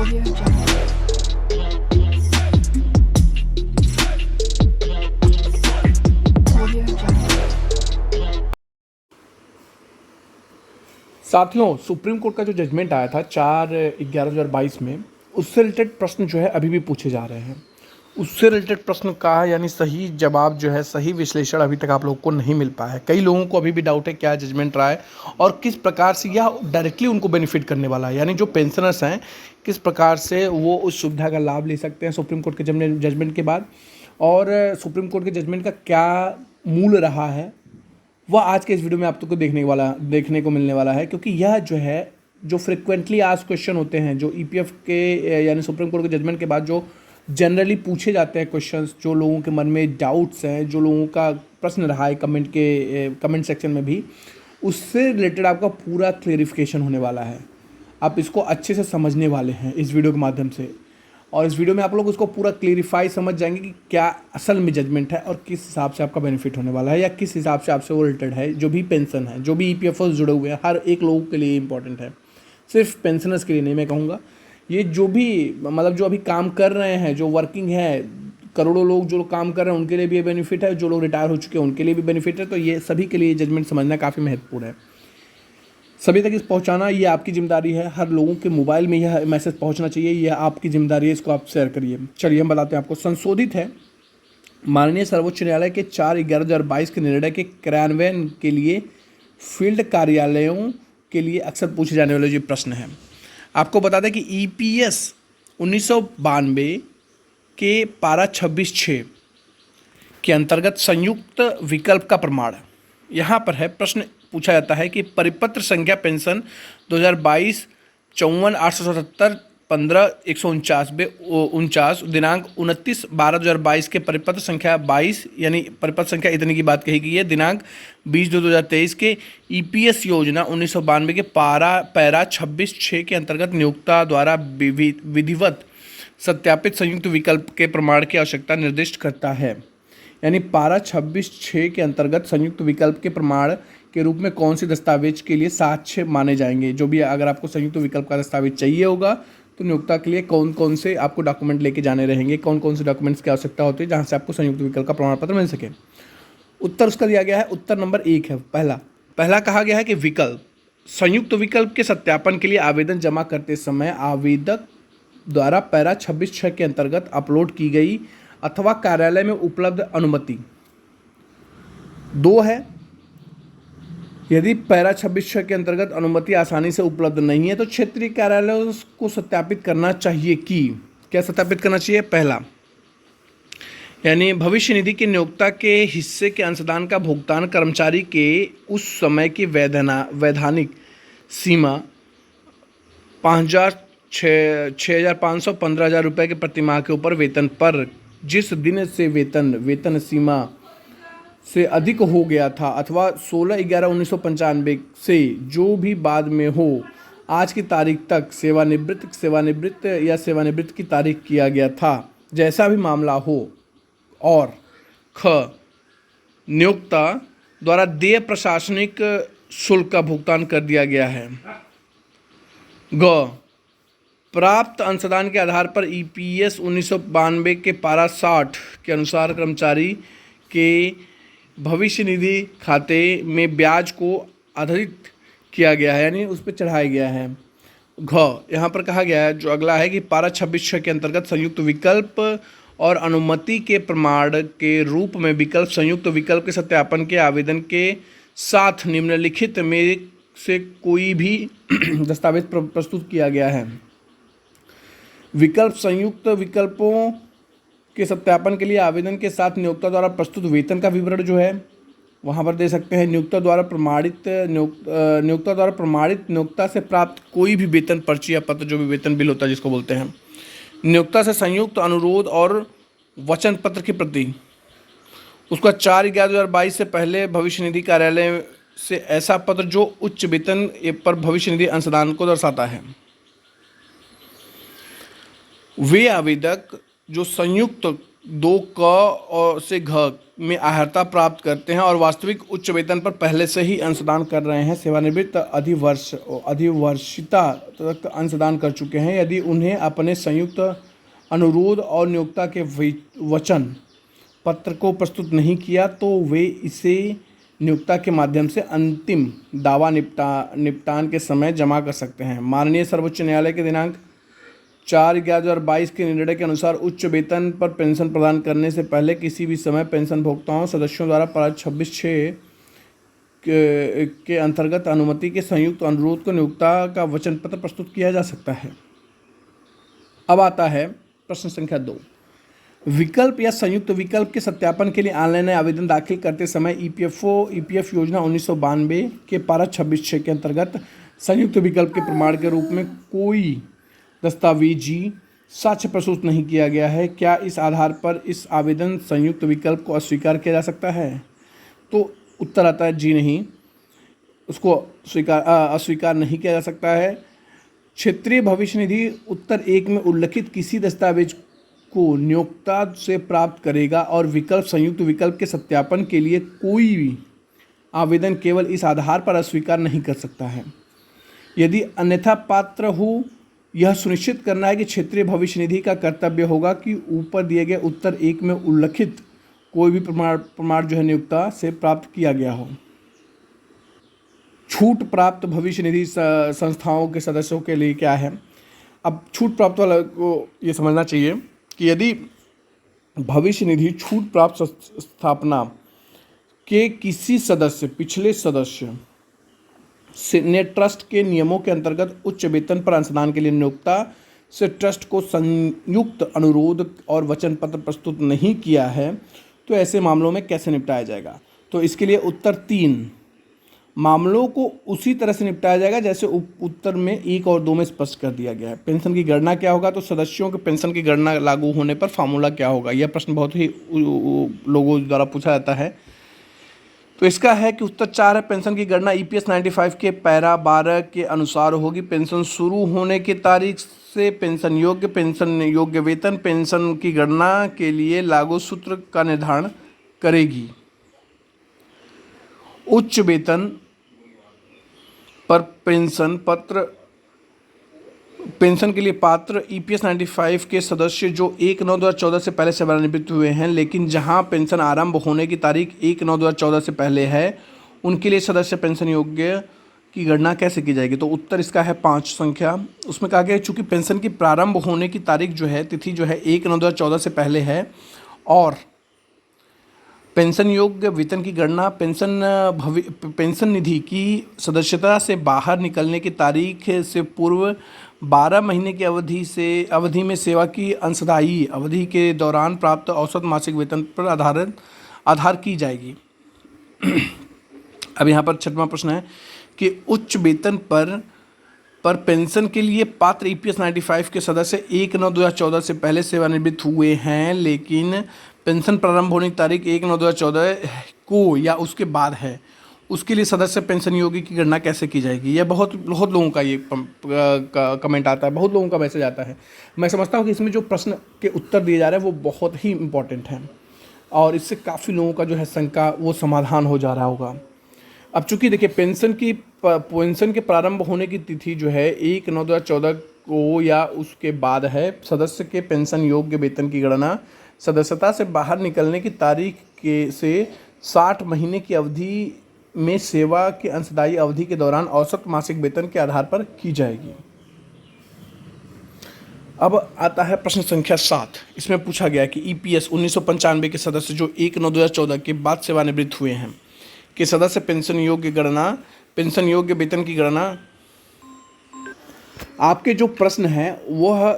Audio Jungle. Audio Jungle. साथियों, supreme court का जो जजमेंट आया था 4/11/2022 में, उससे रिलेटेड प्रश्न जो है अभी भी पूछे जा रहे हैं। उससे रिलेटेड प्रश्न का यानी सही जवाब जो है, सही विश्लेषण अभी तक आप लोगों को नहीं मिल पाया है। कई लोगों को अभी भी डाउट है क्या जजमेंट रहा है और किस प्रकार से यह डायरेक्टली उनको बेनिफिट करने वाला है, यानी जो पेंशनर्स हैं किस प्रकार से वो उस सुविधा का लाभ ले सकते हैं सुप्रीम कोर्ट के जजमेंट के बाद, और सुप्रीम कोर्ट के जजमेंट का क्या मूल रहा है वह आज के इस वीडियो में आप को देखने को मिलने वाला है। क्योंकि यह जो है, जो फ्रिक्वेंटली आस्क्ड क्वेश्चन होते हैं, जो ईपीएफ के यानी सुप्रीम कोर्ट के जजमेंट के बाद जो जनरली पूछे जाते हैं क्वेश्चंस, जो लोगों के मन में डाउट्स हैं, जो लोगों का प्रश्न रहा है कमेंट सेक्शन में भी, उससे रिलेटेड आपका पूरा क्लेरिफिकेशन होने वाला है। आप इसको अच्छे से समझने वाले हैं इस वीडियो के माध्यम से, और इस वीडियो में आप लोग उसको पूरा क्लेरिफाई समझ जाएंगे कि क्या असल में जजमेंट है और किस हिसाब से आपका बेनिफिट होने वाला है, या किस हिसाब से आपसे वो रिलेटेड है। जो भी पेंशन है, जो भी ईपीएफओ जुड़े हुए हैं, हर एक लोगों के लिए इंपॉर्टेंट है, सिर्फ पेंशनर्स के लिए नहीं। मैं कहूँगा ये जो भी मतलब जो अभी काम कर रहे हैं, जो वर्किंग है, करोड़ों लोग जो काम कर रहे हैं उनके लिए भी ये बेनिफिट है, जो लोग रिटायर हो चुके हैं उनके लिए भी बेनिफिट है। तो ये सभी के लिए जजमेंट समझना काफ़ी महत्वपूर्ण है। सभी तक इस पहुंचाना ये आपकी जिम्मेदारी है। हर लोगों के मोबाइल में यह मैसेज पहुंचना चाहिए, यह आपकी जिम्मेदारी है। इसको आप शेयर करिए। चलिए हम बताते हैं आपको। संशोधित है माननीय सर्वोच्च न्यायालय के 4/11/2022 के निर्णय के क्रियान्वयन के लिए फील्ड कार्यालयों के लिए अक्सर पूछे जाने वाले जो प्रश्न हैं। आपको बता दें कि ईपीएस 1992 के पारा 26(6) के अंतर्गत संयुक्त विकल्प का प्रमाण यहाँ पर है। प्रश्न पूछा जाता है कि परिपत्र संख्या पेंशन 2022 54,877 15/149 दिनांक 29/12/2022 के परिपत्र संख्या 22, यानी परिपत्र संख्या इतनी की बात कही गई है, दिनांक 20/2/2023 के ईपीएस योजना 1992 के पैरा 26(6) के अंतर्गत नियोक्ता द्वारा विधिवत सत्यापित संयुक्त विकल्प के प्रमाण की आवश्यकता निर्दिष्ट करता है। यानी पारा 26(6) के अंतर्गत संयुक्त विकल्प के प्रमाण के रूप में कौन से दस्तावेज के लिए साक्ष्य माने जाएंगे। जो भी अगर आपको संयुक्त विकल्प का दस्तावेज चाहिए होगा तो नियोक्ता के लिए कौन कौन से आपको डॉक्यूमेंट लेके जाने रहेंगे, कौन कौन से डॉक्यूमेंट्स की आवश्यकता होती है जहां से आपको संयुक्त विकल्प का प्रमाण पत्र मिल सके। उत्तर उसका दिया गया है, उत्तर नंबर 1 है। पहला कहा गया है कि विकल्प संयुक्त विकल्प के सत्यापन के लिए आवेदन जमा करते समय आवेदक द्वारा पैरा 26(6) के अंतर्गत अपलोड की गई अथवा कार्यालय में उपलब्ध अनुमति। 2 है, यदि पैरा 26(6) के अंतर्गत अनुमति आसानी से उपलब्ध नहीं है तो क्षेत्रीय कार्यालय को सत्यापित करना चाहिए कि क्या सत्यापित करना चाहिए। पहला, यानी भविष्य निधि के नियोक्ता के हिस्से के अंशदान का भुगतान कर्मचारी के उस समय की वैधानिक सीमा 5,000, 6,500, 15,000 रुपये के प्रतिमाह के ऊपर वेतन पर जिस दिन से वेतन सीमा से अधिक हो गया था अथवा 16/11/1995 से जो भी बाद में हो आज की तारीख तक सेवानिवृत्त या सेवानिवृत्त की तारीख किया गया था, जैसा भी मामला हो। और ख, नियोक्ता द्वारा देय प्रशासनिक शुल्क का भुगतान कर दिया गया है। ग, प्राप्त अंशदान के आधार पर ईपीएस 1992 के पारा 60 के अनुसार कर्मचारी के भविष्य निधि खाते में ब्याज को आधारित किया गया है, यानी उस पर चढ़ाया गया है। घ, यहाँ पर कहा गया है जो अगला है कि पारा 26(6) के अंतर्गत संयुक्त विकल्प और अनुमति के प्रमाण के रूप में विकल्प संयुक्त विकल्प के सत्यापन के आवेदन के साथ निम्नलिखित में से कोई भी दस्तावेज प्रस्तुत किया गया है। विकल्प संयुक्त विकल्पों के सत्यापन के लिए आवेदन के साथ नियोक्ता द्वारा प्रस्तुत वेतन का विवरण जो है वहाँ पर दे सकते हैं। नियोक्ता द्वारा प्रमाणित नियोक्ता से प्राप्त कोई भी वेतन पर्ची या पत्र, जो भी वेतन बिल होता है जिसको बोलते हैं। नियोक्ता से संयुक्त अनुरोध और वचन पत्र की प्रति, उसका 4/11/2022 से पहले भविष्य निधि कार्यालय से ऐसा पत्र जो उच्च वेतन पर भविष्य निधि अंशदान को दर्शाता है। वे आवेदक जो संयुक्त दो क और से घ में अर्हता प्राप्त करते हैं और वास्तविक उच्च वेतन पर पहले से ही अंशदान कर रहे हैं, सेवानिवृत्त अधिवर्षिता तक अंशदान कर चुके हैं, यदि उन्हें अपने संयुक्त अनुरोध और नियोक्ता के वचन पत्र को प्रस्तुत नहीं किया तो वे इसे नियोक्ता के माध्यम से अंतिम दावा निपटान के समय जमा कर सकते हैं। माननीय सर्वोच्च न्यायालय के दिनांक 4/11/2022 के निर्णय के अनुसार उच्च वेतन पर पेंशन प्रदान करने से पहले किसी भी समय पेंशन भोक्ताओं सदस्यों द्वारा पारा 26(6) के अंतर्गत अनुमति के संयुक्त अनुरोध को नियोक्ता का वचन पत्र प्रस्तुत किया जा सकता है। अब आता है प्रश्न संख्या 2। विकल्प या संयुक्त विकल्प के सत्यापन के लिए ऑनलाइन आवेदन दाखिल करते समय ईपीएफ योजना 1992 के पारा 26(6) के अंतर्गत संयुक्त विकल्प के प्रमाण के रूप में कोई दस्तावेजी साक्ष्य प्रस्तुत नहीं किया गया है। क्या इस आधार पर इस आवेदन संयुक्त विकल्प को अस्वीकार किया जा सकता है? तो उत्तर आता है जी नहीं, उसको अस्वीकार नहीं किया जा सकता है। क्षेत्रीय भविष्य निधि उत्तर 1 में उल्लिखित किसी दस्तावेज को नियोक्ता से प्राप्त करेगा और विकल्प संयुक्त विकल्प के सत्यापन के लिए कोई भी आवेदन केवल इस आधार पर अस्वीकार नहीं कर सकता है यदि अन्यथा पात्र हो। यह सुनिश्चित करना है कि क्षेत्रीय भविष्य निधि का कर्तव्य होगा कि ऊपर दिए गए उत्तर 1 में उल्लिखित कोई भी प्रमाण जो है नियोक्ता से प्राप्त किया गया हो। छूट प्राप्त भविष्य निधि संस्थाओं के सदस्यों के लिए क्या है? अब छूट प्राप्त वाला को ये समझना चाहिए कि यदि भविष्य निधि छूट प्राप्त स्थापना के किसी सदस्य पिछले सदस्य ने ट्रस्ट के नियमों के अंतर्गत उच्च वेतन पर अंशदान के लिए नियोक्ता से ट्रस्ट को संयुक्त अनुरोध और वचन पत्र प्रस्तुत नहीं किया है तो ऐसे मामलों में कैसे निपटाया जाएगा? तो इसके लिए उत्तर 3 मामलों को उसी तरह से निपटाया जाएगा जैसे उत्तर में 1 और 2 में स्पष्ट कर दिया गया है। पेंशन की गणना क्या होगा? तो सदस्यों के पेंशन की गणना लागू होने पर फार्मूला क्या होगा? यह प्रश्न बहुत ही लोगों द्वारा पूछा जाता है। तो इसका है कि उत्तर 4 है, पेंशन की गणना ईपीएस 95 के पैरा 12 के अनुसार होगी। पेंशन शुरू होने की तारीख से पेंशन योग्य वेतन पेंशन की गणना के लिए लागू सूत्र का निर्धारण करेगी। उच्च वेतन पर पेंशन के लिए पात्र ईपीएस 95 के सदस्य जो 1/9/2014 से पहले सेवानिवृत्त हुए हैं लेकिन जहां पेंशन आरंभ होने की तारीख 1/9/2014 से पहले है, उनके लिए सदस्य पेंशन योग्य की गणना कैसे की जाएगी? तो उत्तर इसका है 5 संख्या। उसमें कहा गया चूँकि पेंशन की प्रारंभ होने की तारीख जो है तिथि जो है 1/9/2014 से पहले है और पेंशन योग्य वेतन की गणना पेंशन निधि की सदस्यता से बाहर निकलने की तारीख से पूर्व 12 महीने की अवधि में सेवा की अंशदायी अवधि के दौरान प्राप्त औसत मासिक वेतन पर आधार की जाएगी। अब यहाँ पर 6वां प्रश्न है कि उच्च वेतन पर पेंशन के लिए पात्र ईपीएस 95 के सदस्य 1/9/2014 से पहले सेवानिवृत्त हुए हैं लेकिन पेंशन प्रारंभ होने की तारीख 1/9/2014 को या उसके बाद है, उसके लिए सदस्य पेंशन योग्य की गणना कैसे की जाएगी? यह बहुत लोगों का ये कमेंट आता है, बहुत लोगों का मैसेज आता है। मैं समझता हूँ कि इसमें जो प्रश्न के उत्तर दिए जा रहे हैं वो बहुत ही इम्पोर्टेंट हैं और इससे काफ़ी लोगों का जो है शंका वो समाधान हो जा रहा होगा। अब चूंकि देखिए पेंशन के प्रारंभ होने की तिथि जो है 1/9/2014 को या उसके बाद है, सदस्य के पेंशन योग्य वेतन की गणना सदस्यता से बाहर निकलने की तारीख से 60 महीने की अवधि में सेवा की अंशदायी अवधि के दौरान औसत मासिक वेतन के आधार पर की जाएगी। अब आता है प्रश्न संख्या 7। इसमें पूछा गया कि ईपीएस 1995 के सदस्य जो 1/9/2014 के बाद सेवानिवृत्त हुए हैं कि सदस्य पेंशन योग्य वेतन की गणना। आपके जो प्रश्न हैं वह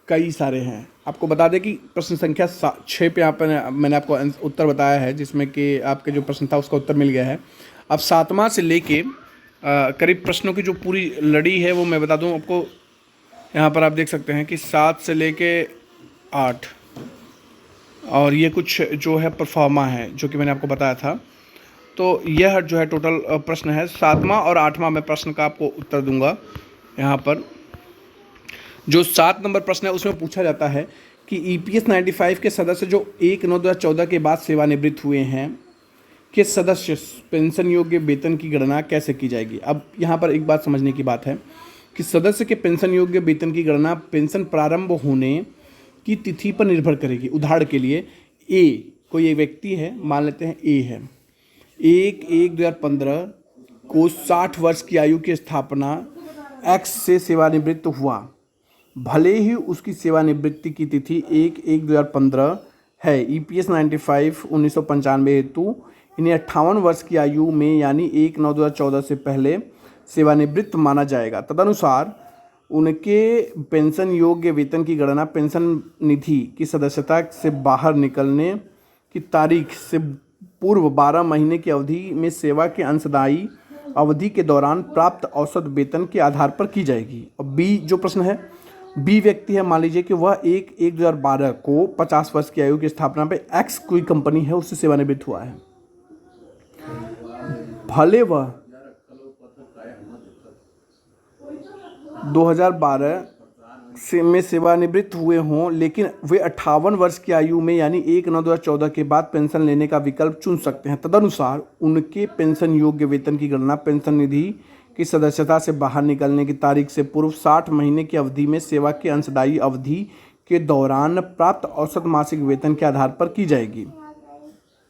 कई सारे हैं। आपको बता दें कि प्रश्न संख्या 6 पे यहाँ पर मैंने आपको उत्तर बताया है जिसमें कि आपके जो प्रश्न था उसका उत्तर मिल गया है। अब 7वां से लेके करीब प्रश्नों की जो पूरी लड़ी है वो मैं बता दूं आपको। यहाँ पर आप देख सकते हैं कि 7 से लेके 8 और ये कुछ जो है परफॉर्मा है जो कि मैंने आपको बताया था। तो यह जो है टोटल प्रश्न है। 7वां और 8वां मैं प्रश्न का आपको उत्तर दूंगा। यहाँ पर जो 7 नंबर प्रश्न है उसमें पूछा जाता है कि EPS 95 के सदस्य जो 1/9/2014 के बाद सेवानिवृत्त हुए हैं के सदस्य पेंशन योग्य वेतन की गणना कैसे की जाएगी। अब यहाँ पर एक बात समझने की बात है कि सदस्य के पेंशन योग्य वेतन की गणना पेंशन प्रारंभ होने की तिथि पर निर्भर करेगी। उदाहरण के लिए कोई एक व्यक्ति है, मान लेते हैं ए है, 1/1/2015 को 60 वर्ष की आयु की स्थापना X से सेवानिवृत्त हुआ, भले ही उसकी सेवानिवृत्ति की तिथि 1/1/2015 है। EPS 95 1995 हेतु इन्हें 58 वर्ष की आयु में यानी 1/9/2014 से पहले सेवानिवृत्त माना जाएगा। तदनुसार उनके पेंशन योग्य वेतन की गणना पेंशन निधि की सदस्यता से बाहर निकलने की तारीख से पूर्व 12 महीने की अवधि में सेवा के अंशदायी अवधि के दौरान प्राप्त औसत वेतन के आधार पर की जाएगी। और बी जो प्रश्न है, बी व्यक्ति है, मान लीजिए कि वह 1/1/2012 को 50 वर्ष की आयु की स्थापना पे X कोई कंपनी है उससे सेवानिवृत्त हुआ है, भले वह 2012 में सेवानिवृत्त हुए हों, लेकिन वे 58 वर्ष की आयु में यानी 1/9/2014 के बाद पेंशन लेने का विकल्प चुन सकते हैं। तदनुसार उनके पेंशन योग्य वेतन की गणना पेंशन निधि की सदस्यता से बाहर निकलने की तारीख से पूर्व 60 महीने की अवधि में सेवा के अंशदायी अवधि के दौरान प्राप्त औसत मासिक वेतन के आधार पर की जाएगी।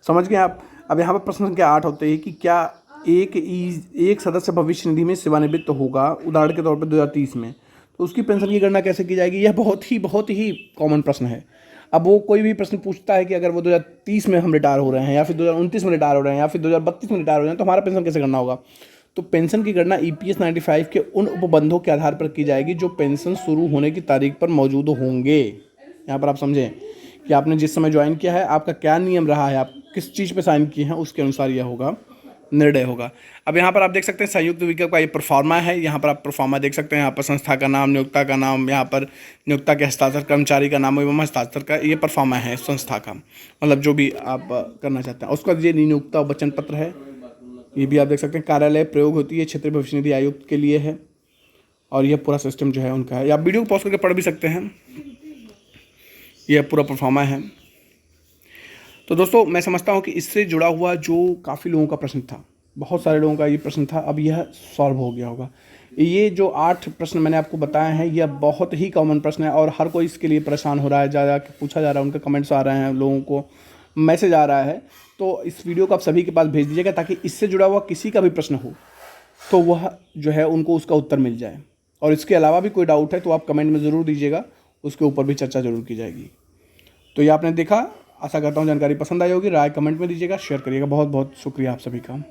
समझ गए आप। अब यहाँ पर प्रश्न संख्या 8 होते हैं कि क्या एक सदस्य भविष्य निधि में सेवानिवृत्त होगा, उदाहरण के तौर पर 2030 में, तो उसकी पेंशन की गणना कैसे की जाएगी। यह बहुत ही कॉमन प्रश्न है। अब वो कोई भी प्रश्न पूछता है कि अगर वो 2030 में हम रिटायर हो रहे हैं या फिर 2029 में रिटायर हो रहे हैं या फिर 2032 में रिटायर हो रहे हैं तो हमारा पेंशन कैसे करना होगा। तो पेंशन की गणना EPS 95 के उन उपबंधों के आधार पर की जाएगी जो पेंशन शुरू होने की तारीख पर मौजूद होंगे। यहाँ पर आप समझें कि आपने जिस समय ज्वाइन किया है, आपका क्या नियम रहा है, आप किस चीज़ पे साइन किए हैं, उसके अनुसार यह होगा, निर्णय होगा। अब यहाँ पर आप देख सकते हैं संयुक्त विकल्प का ये प्रोफार्मा है। यहाँ पर आप प्रोफार्मा देख सकते हैं। यहाँ पर संस्था का नाम, नियोक्ता का नाम, यहाँ पर नियोक्ता के हस्ताक्षर, कर्मचारी का नाम एवं हस्ताक्षर का ये प्रोफार्मा है संस्था का, मतलब जो भी आप करना चाहते हैं। उसका ये नियोक्ता वचन पत्र है, ये भी आप देख सकते हैं। कार्यालय प्रयोग होती है, क्षेत्रीय भविष्य निधि आयुक्त के लिए है, और यह पूरा सिस्टम जो है उनका है। आप वीडियो को पॉज करके पढ़ भी सकते हैं, यह पूरा प्रोफार्मा है। तो दोस्तों मैं समझता हूँ कि इससे जुड़ा हुआ जो काफ़ी लोगों का प्रश्न था, बहुत सारे लोगों का ये प्रश्न था, अब यह सॉल्व हो गया होगा। ये जो 8 प्रश्न मैंने आपको बताए हैं यह बहुत ही कॉमन प्रश्न है और हर कोई इसके लिए परेशान हो रहा है, ज़्यादा पूछा जा रहा है, उनके कमेंट्स आ रहे हैं, लोगों को मैसेज आ रहा है। तो इस वीडियो को आप सभी के पास भेज दीजिएगा ताकि इससे जुड़ा हुआ किसी का भी प्रश्न हो तो वह जो है उनको उसका उत्तर मिल जाए। और इसके अलावा भी कोई डाउट है तो आप कमेंट में ज़रूर दीजिएगा, उसके ऊपर भी चर्चा ज़रूर की जाएगी। तो ये आपने देखा, आशा करता हूँ जानकारी पसंद आई होगी। राय कमेंट में दीजिएगा, शेयर करिएगा। बहुत बहुत शुक्रिया आप सभी का।